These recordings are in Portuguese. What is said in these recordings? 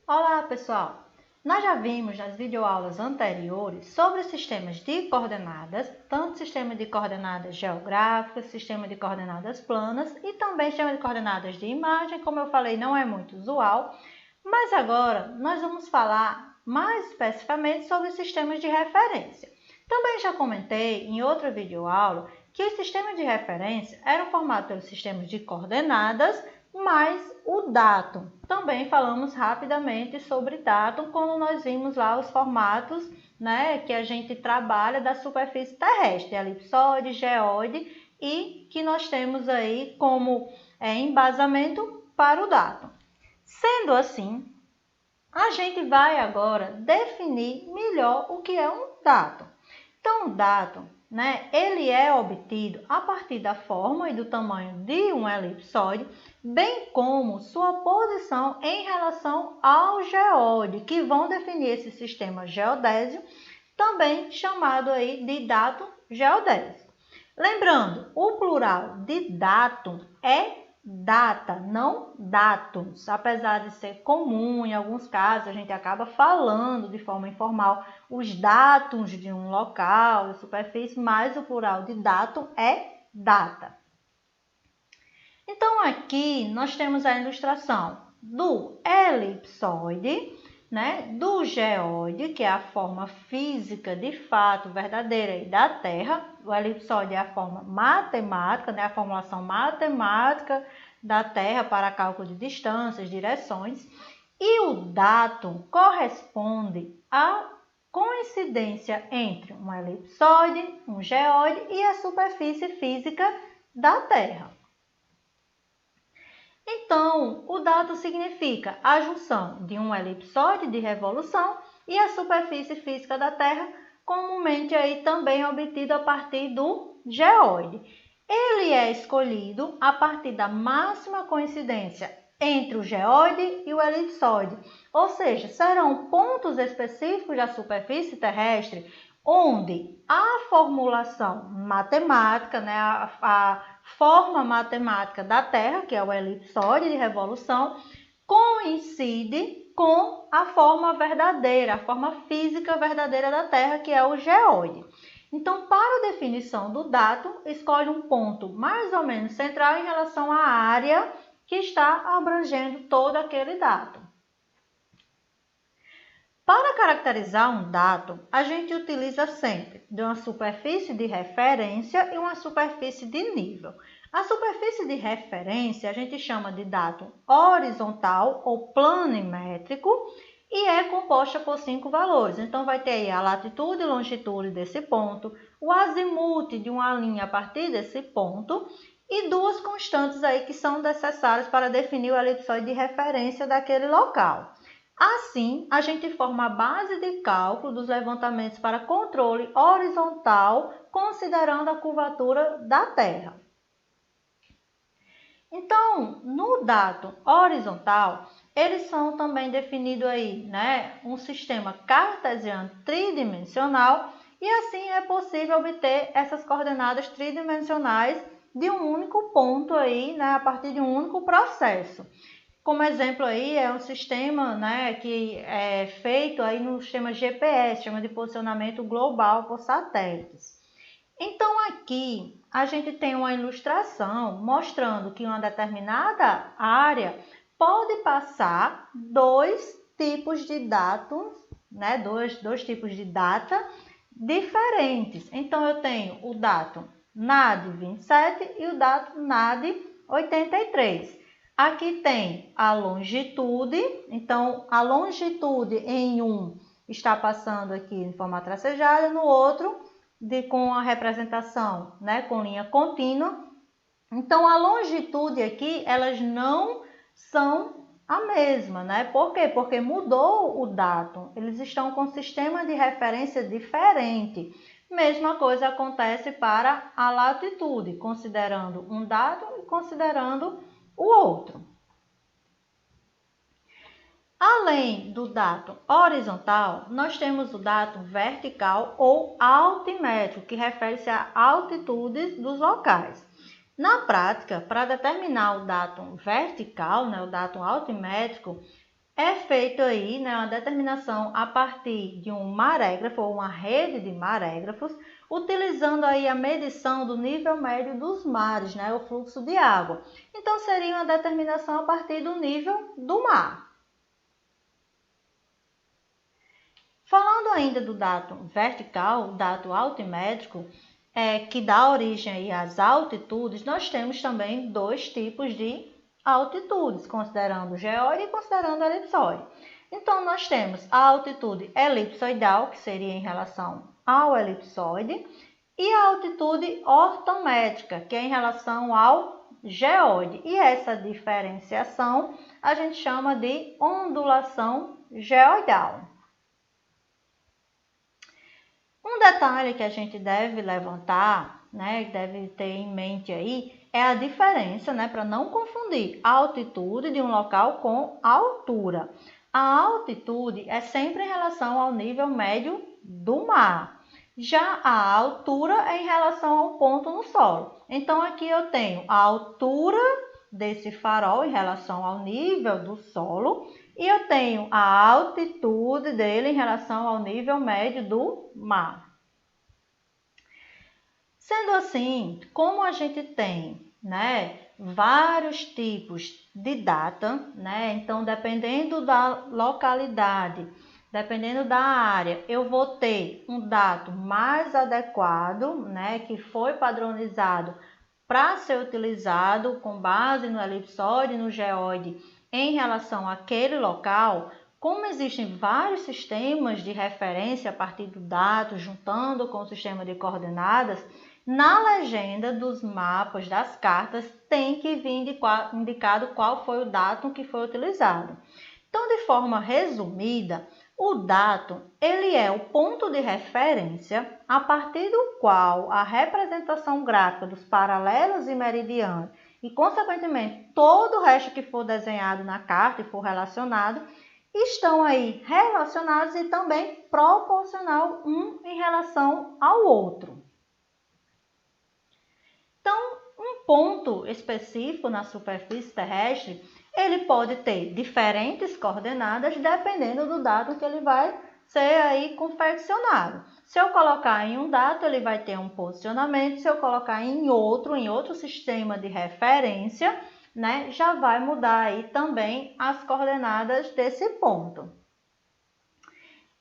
Olá, pessoal! Nós já vimos nas videoaulas anteriores sobre sistemas de coordenadas, tanto sistema de coordenadas geográficas, sistema de coordenadas planas e também sistema de coordenadas de imagem, como eu falei, não é muito usual, mas agora nós vamos falar mais especificamente sobre sistemas de referência. Também já comentei em outra videoaula que os sistemas de referência eram formados pelos sistemas de coordenadas, mais o datum. Também falamos rapidamente sobre datum quando nós vimos lá os formatos, que a gente trabalha da superfície terrestre, elipsoide, geóide, e que nós temos aí como embasamento para o datum. Sendo assim, a gente vai agora definir melhor o que é um datum. Então, o datum, ele é obtido a partir da forma e do tamanho de um elipsoide, bem como sua posição em relação ao geóide, que vão definir esse sistema geodésio, também chamado aí de datum geodésico. Lembrando, o plural de datum é data, não datums. Apesar de ser comum, em alguns casos a gente acaba falando de forma informal os datums de um local, de superfície, mas o plural de datum é data. Então aqui nós temos a ilustração do elipsoide, do geóide, que é a forma física de fato verdadeira da Terra. O elipsoide é a forma matemática, a formulação matemática da Terra para cálculo de distâncias, direções. E o datum corresponde à coincidência entre um elipsoide, um geóide e a superfície física da Terra. Então, o datum significa a junção de um elipsoide de revolução e a superfície física da Terra, comumente aí também obtido a partir do geóide. Ele é escolhido a partir da máxima coincidência entre o geóide e o elipsoide, ou seja, serão pontos específicos da superfície terrestre onde a formulação matemática, a forma matemática da Terra, que é o elipsoide de revolução, coincide com a forma verdadeira, a forma física verdadeira da Terra, que é o geóide. Então, para a definição do datum, escolhe um ponto mais ou menos central em relação à área que está abrangendo todo aquele datum. Para caracterizar um datum, a gente utiliza sempre de uma superfície de referência e uma superfície de nível. A superfície de referência a gente chama de datum horizontal ou planimétrico e é composta por 5 valores. Então, vai ter aí a latitude e longitude desse ponto, o azimute de uma linha a partir desse ponto e duas constantes aí que são necessárias para definir o elipsoide de referência daquele local. Assim, a gente forma a base de cálculo dos levantamentos para controle horizontal, considerando a curvatura da Terra. Então, no datum horizontal, eles são também definidos aí, um sistema cartesiano tridimensional, e assim é possível obter essas coordenadas tridimensionais de um único ponto aí, a partir de um único processo. Como exemplo aí é um sistema que é feito aí no sistema GPS, sistema de posicionamento global por satélites. Então aqui a gente tem uma ilustração mostrando que uma determinada área pode passar dois tipos de dados, dois tipos de data diferentes. Então eu tenho o datum NAD 27 e o datum NAD 83. Aqui tem a longitude, então a longitude em um está passando aqui em forma tracejada, no outro com a representação com linha contínua. Então a longitude aqui, elas não são a mesma, Por quê? Porque mudou o datum, eles estão com um sistema de referência diferente. Mesma coisa acontece para a latitude, considerando um datum e considerando o outro. Além do datum horizontal, nós temos o datum vertical ou altimétrico, que refere-se à altitude dos locais. Na prática, para determinar o datum vertical, o datum altimétrico, é feito aí, né, uma determinação a partir de um marégrafo ou uma rede de marégrafos, utilizando aí a medição do nível médio dos mares, né, o fluxo de água. Então, seria uma determinação a partir do nível do mar. Falando ainda do dado vertical, o dado altimétrico, que dá origem aí às altitudes, nós temos também dois tipos de altitudes, considerando o geóide e considerando o elipsoide. Então, nós temos a altitude elipsoidal, que seria em relação ao elipsoide, e a altitude ortométrica, que é em relação ao geóide. E essa diferenciação a gente chama de ondulação geoidal. Um detalhe que a gente deve levantar, né, deve ter em mente aí, é a diferença, né, para não confundir a altitude de um local com a altura. A altitude é sempre em relação ao nível médio do mar. Já a altura é em relação ao ponto no solo. Então, aqui eu tenho a altura desse farol em relação ao nível do solo e eu tenho a altitude dele em relação ao nível médio do mar. Sendo assim, como a gente tem, né, vários tipos de data, né, então dependendo da localidade, dependendo da área, eu vou ter um dado mais adequado, né, que foi padronizado para ser utilizado com base no elipsoide e no geóide em relação àquele local. Como existem vários sistemas de referência a partir do dado, juntando com o sistema de coordenadas, na legenda dos mapas, das cartas, tem que vir indicado qual foi o datum que foi utilizado. Então, de forma resumida, o datum ele é o ponto de referência a partir do qual a representação gráfica dos paralelos e meridianos e, consequentemente, todo o resto que for desenhado na carta e for relacionado, estão aí relacionados e também proporcional um em relação ao outro. Então, um ponto específico na superfície terrestre, ele pode ter diferentes coordenadas dependendo do dado que ele vai ser aí confeccionado. Se eu colocar em um dado, ele vai ter um posicionamento. Se eu colocar em outro sistema de referência, né, já vai mudar aí também as coordenadas desse ponto.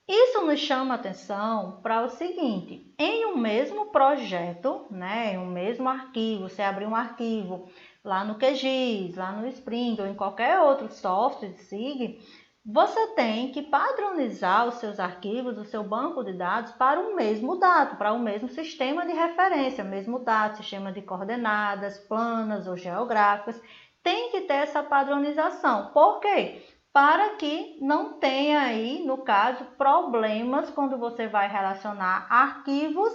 Isso nos chama atenção para o seguinte: em um mesmo projeto, né, em um mesmo arquivo, você abrir um arquivo lá no QGIS, lá no Spring ou em qualquer outro software de SIG, você tem que padronizar os seus arquivos, o seu banco de dados para o mesmo dado, para o mesmo sistema de referência, mesmo dado, sistema de coordenadas, planas ou geográficas. Tem que ter essa padronização. Por quê? Para que não tenha aí, no caso, problemas quando você vai relacionar arquivos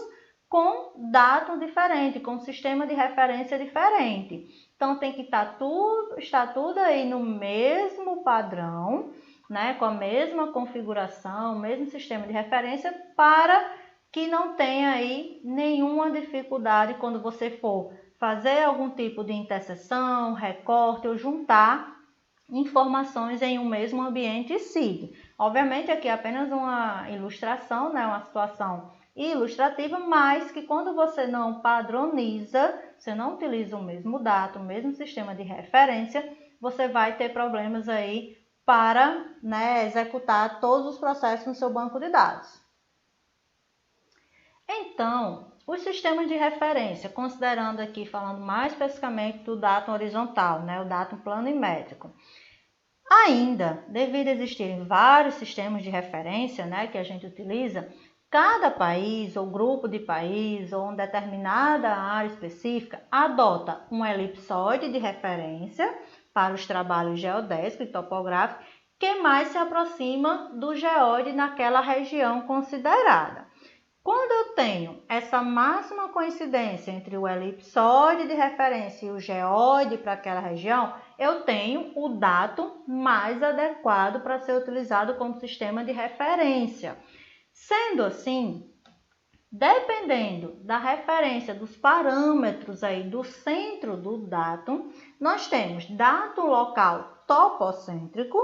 com dados diferentes, com sistema de referência diferente. Então, tem que estar tudo aí no mesmo padrão, né, com a mesma configuração, mesmo sistema de referência, para que não tenha aí nenhuma dificuldade quando você for fazer algum tipo de interseção, recorte ou juntar informações em um mesmo ambiente SIG. Obviamente aqui é apenas uma ilustração, né, uma situação ilustrativa, mas que quando você não padroniza, você não utiliza o mesmo dado, o mesmo sistema de referência, você vai ter problemas aí para, né, executar todos os processos no seu banco de dados. Então, os sistemas de referência, considerando aqui, falando mais especificamente do datum horizontal, né, o datum planimétrico. Ainda, devido a existirem vários sistemas de referência, né, que a gente utiliza, cada país ou grupo de país ou uma determinada área específica adota um elipsoide de referência para os trabalhos geodésicos e topográficos que mais se aproxima do geóide naquela região considerada. Quando eu tenho essa máxima coincidência entre o elipsoide de referência e o geóide para aquela região, eu tenho o datum mais adequado para ser utilizado como sistema de referência. Sendo assim, dependendo da referência dos parâmetros aí do centro do datum, nós temos datum local topocêntrico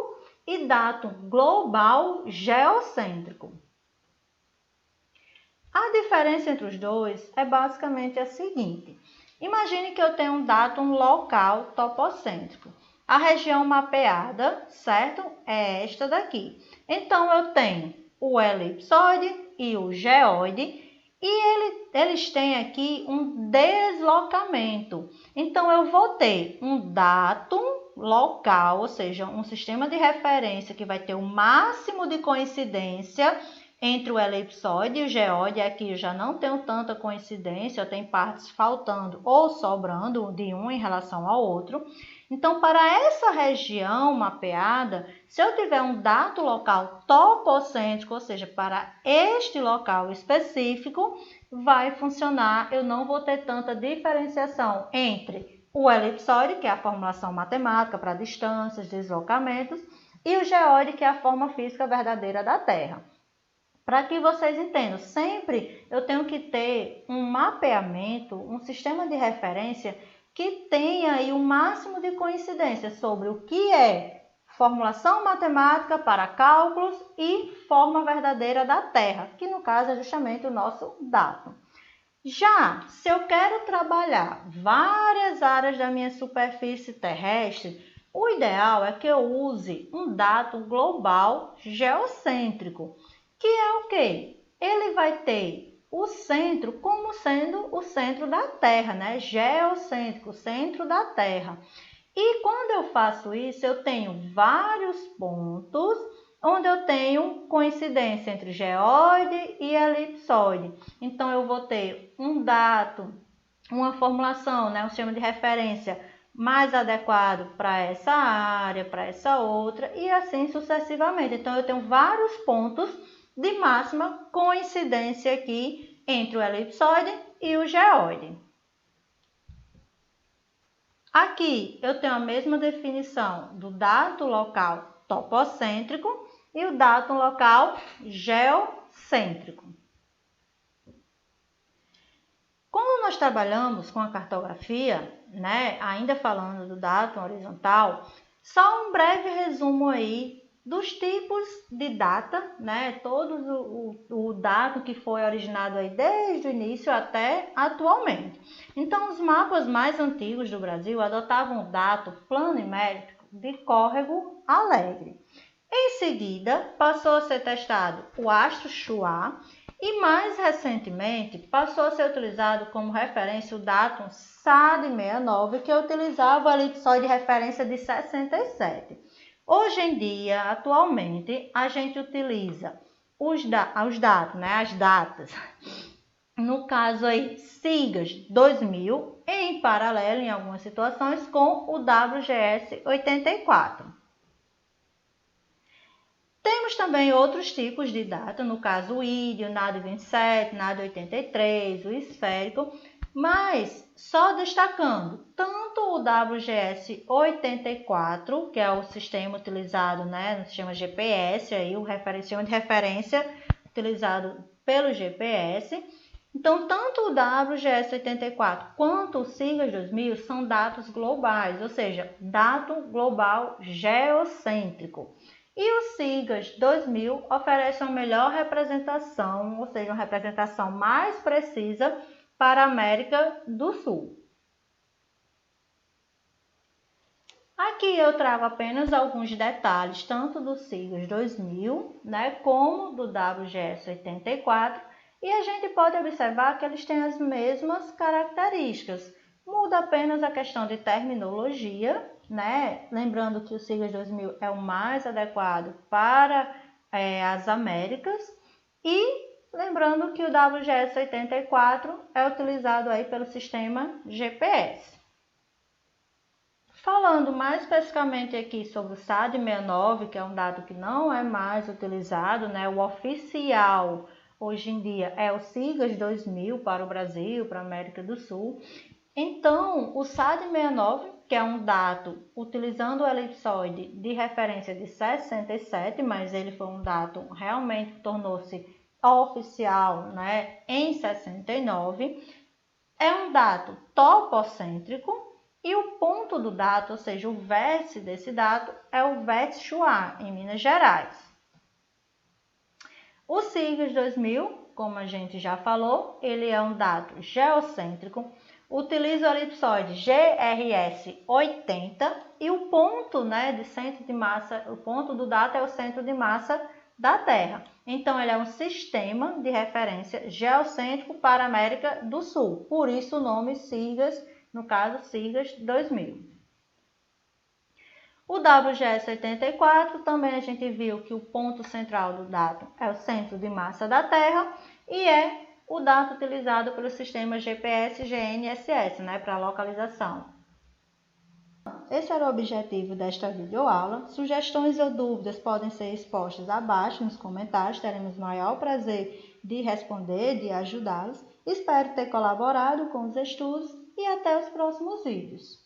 e datum global geocêntrico. A diferença entre os dois é basicamente a seguinte. Imagine que eu tenho um datum local topocêntrico. A região mapeada, certo? É esta daqui. Então, eu tenho o elipsoide e o geoide e eles têm aqui um deslocamento. Então, eu vou ter um datum local, ou seja, um sistema de referência que vai ter o máximo de coincidência entre o elipsoide e o geoide. Aqui eu já não tenho tanta coincidência, eu tenho partes faltando ou sobrando de um em relação ao outro. Então, para essa região mapeada, se eu tiver um dado local topocêntrico, ou seja, para este local específico, vai funcionar, eu não vou ter tanta diferenciação entre o elipsoide, que é a formulação matemática para distâncias, deslocamentos, e o geoide, que é a forma física verdadeira da Terra. Para que vocês entendam, sempre eu tenho que ter um mapeamento, um sistema de referência que tenha aí o máximo de coincidência sobre o que é formulação matemática para cálculos e forma verdadeira da Terra, que no caso é justamente o nosso datum. Já se eu quero trabalhar várias áreas da minha superfície terrestre, o ideal é que eu use um datum global geocêntrico, que é o quê? Ele vai ter o centro como sendo o centro da Terra, né? Geocêntrico, centro da Terra. E quando eu faço isso, eu tenho vários pontos onde eu tenho coincidência entre geoide e elipsoide. Então, eu vou ter um datum, uma formulação, né? Um sistema de referência mais adequado para essa área, para essa outra, e assim sucessivamente. Então, eu tenho vários pontos de máxima coincidência aqui entre o elipsoide e o geoide. Aqui eu tenho a mesma definição do datum local topocêntrico e o datum local geocêntrico. Quando nós trabalhamos com a cartografia, né, ainda falando do datum horizontal, só um breve resumo aí dos tipos de data, né, todos o datum que foi originado aí desde o início até atualmente. Então, os mapas mais antigos do Brasil adotavam o datum planimétrico de Córrego Alegre. Em seguida, passou a ser testado o astro Chua e, mais recentemente, passou a ser utilizado como referência o datum SAD69, que utilizava a elipsoide de referência de 67. Hoje em dia, atualmente, a gente utiliza os dados, né, as datas, no caso aí, SIGAS 2000, em paralelo, em algumas situações, com o WGS 84. Temos também outros tipos de data, no caso o IDE, o NAD 27, NAD 83, o esférico, mas só destacando tanto o WGS 84, que é o sistema utilizado, né, no sistema GPS, aí, o sistema de referência utilizado pelo GPS. Então, tanto o WGS 84 quanto o SIGAS 2000 são dados globais, ou seja, datum global geocêntrico. E o SIGAS 2000 oferece uma melhor representação, ou seja, uma representação mais precisa para a América do Sul. Aqui eu trago apenas alguns detalhes, tanto do SIGAS 2000, né, como do WGS 84, e a gente pode observar que eles têm as mesmas características. Muda apenas a questão de terminologia, né? Lembrando que o SIGAS 2000 é o mais adequado para as Américas, e lembrando que o WGS 84 é utilizado aí pelo sistema GPS. Falando mais especificamente aqui sobre o SAD69, que é um dado que não é mais utilizado, né? O oficial hoje em dia é o SIGAS 2000 para o Brasil, para a América do Sul. Então, o SAD69, que é um dado utilizando o elipsoide de referência de 67, mas ele foi um dado realmente que tornou-se oficial, né, em 69, é um dado topocêntrico E o ponto do dado, ou seja, o vértice desse dado, é o vértice Chuá, em Minas Gerais. O SIGAS 2000, como a gente já falou, ele é um dado geocêntrico, utiliza o elipsoide GRS 80 e o ponto, de centro de massa, o ponto do dado é o centro de massa da Terra. Então, ele é um sistema de referência geocêntrico para a América do Sul. Por isso o nome SIGAS, no caso SIGAS 2000. O WGS 84, também a gente viu que o ponto central do dado é o centro de massa da Terra e é o dado utilizado pelo sistema GPS e GNSS, para localização. Esse era o objetivo desta videoaula. Sugestões ou dúvidas podem ser expostas abaixo nos comentários, teremos o maior prazer de responder, de ajudá-los. Espero ter colaborado com os estudos e até os próximos vídeos.